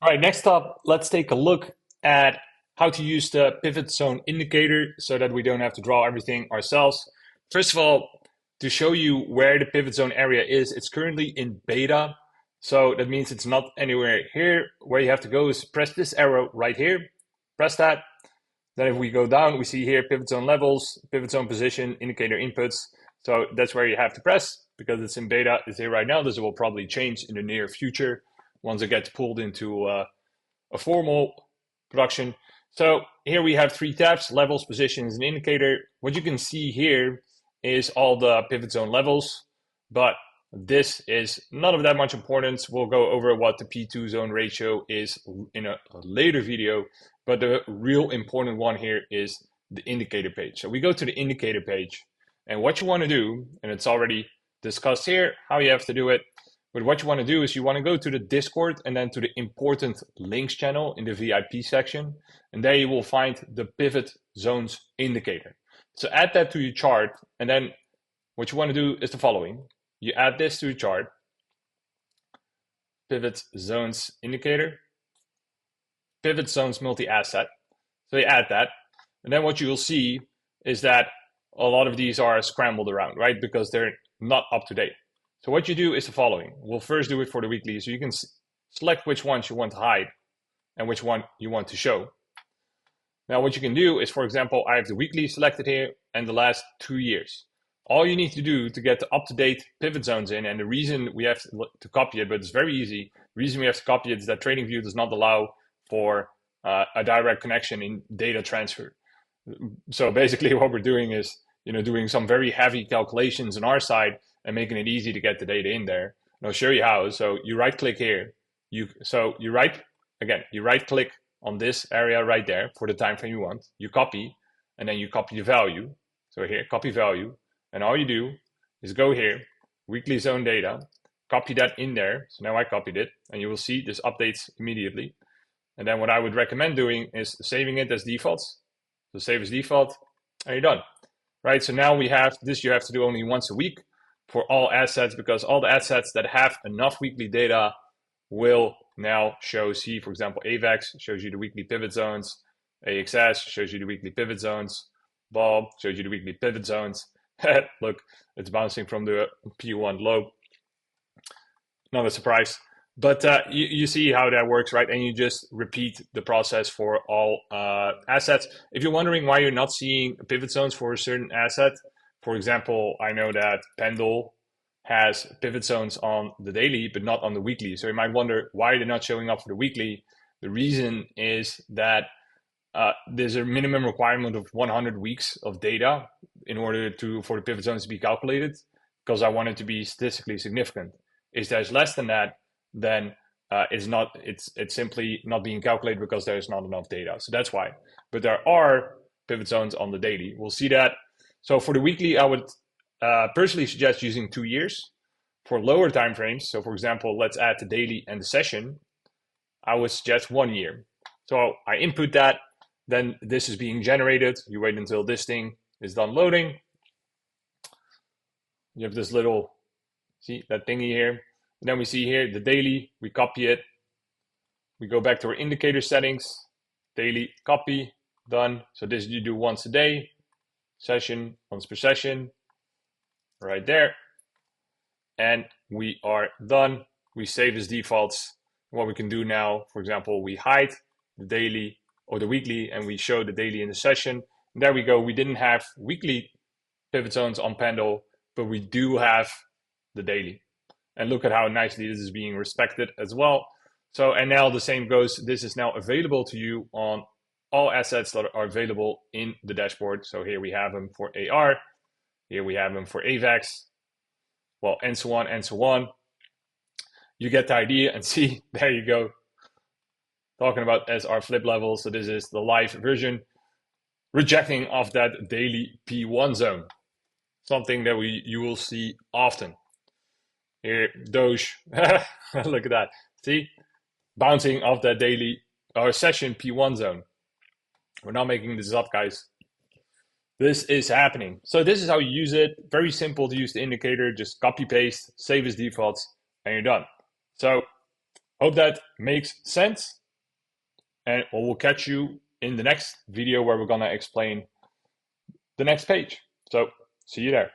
All right, next up, let's take a look at how to use the pivot zone indicator so that we don't have to draw everything ourselves. First of all, to show you where the pivot zone area is, it's currently in beta. So that means it's not anywhere here. Where you have to go is press this arrow right here. Press that. Then if we go down, we see here pivot zone levels, pivot zone position, indicator inputs. So that's where you have to press because it's in beta. It's here right now. This will probably change in the near future once it gets pulled into a formal production. So here we have three tabs: levels, positions, and indicator. What you can see here is all the pivot zone levels, but this is not of that much importance. We'll go over what the P2 zone ratio is in a later video, but the real important one here is the indicator page. So we go to the indicator page, and what you want to do, and it's already discussed here, how you have to do it. But what you want to do is you want to go to the Discord and then to the important links channel in the VIP section. And there you will find the pivot zones indicator. So add that to your chart. And then what you want to do is the following. You add this to your chart, pivot zones indicator, pivot zones multi-asset. So you add that. And then what you will see is that a lot of these are scrambled around, right? Because they're not up to date. So what you do is the following. We'll first do it for the weekly. So you can select which ones you want to hide and which one you want to show. Now what you can do is, for example, I have the weekly selected here and the last 2 years. All you need to do to get the up-to-date pivot zones in, and the reason we have to copy it, but it's very easy. The reason we have to copy it is that TradingView does not allow for a direct connection in data transfer. So basically what we're doing is, doing some very heavy calculations on our side and making it easy to get the data in there. And I'll show you how. So you right click here. You right click on this area right there for the time frame you want. You copy, and then you copy the value. So here, copy value. And all you do is go here, weekly zone data, copy that in there. So now I copied it, and you will see this updates immediately. And then what I would recommend doing is saving it as defaults. So save as default, and you're done. Right, so now we have this, you have to do only once a week for all assets, because all the assets that have enough weekly data will now show. See, for example, AVAX shows you the weekly pivot zones, AXS shows you the weekly pivot zones, Bob shows you the weekly pivot zones. Look, it's bouncing from the P1 low. Not a surprise. But you see how that works, right? And you just repeat the process for all assets. If you're wondering why you're not seeing pivot zones for a certain asset, for example, I know that Pendle has pivot zones on the daily, but not on the weekly. So you might wonder why they're not showing up for the weekly. The reason is that there's a minimum requirement of 100 weeks of data in order for the pivot zones to be calculated, because I want it to be statistically significant. If there's less than that, then it's simply not being calculated because there's not enough data. So that's why. But there are pivot zones on the daily. We'll see that. So for the weekly, I would personally suggest using 2 years. For lower time frames, so for example, let's add the daily and the session, I would suggest 1 year. So I input that, then this is being generated. You wait until this thing is done loading. You have this little, see that thingy here. And then we see here the daily, we copy it. We go back to our indicator settings, daily, copy, done. So this you do once a day, session, once per session, right there. And we are done. We save as defaults. What we can do now, for example, we hide the daily or the weekly, and we show the daily in the session. And there we go. We didn't have weekly pivot zones on Pendle, but we do have the daily. And look at how nicely this is being respected as well. So, and now the same goes, this is now available to you on all assets that are available in the dashboard. So here we have them for AR, here we have them for AVAX, well, and so on and so on. You get the idea, and see, there you go. Talking about SR flip level. So this is the live version, rejecting of that daily P1 zone. Something that you will see often. Here, Doge, look at that. See, bouncing off that daily or session P1 zone. We're not making this up, guys. This is happening. So this is how you use it. Very simple to use the indicator. Just copy paste, save as defaults, and you're done. So Hope that makes sense, and we'll catch you in the next video where we're gonna explain the next page. So see you there.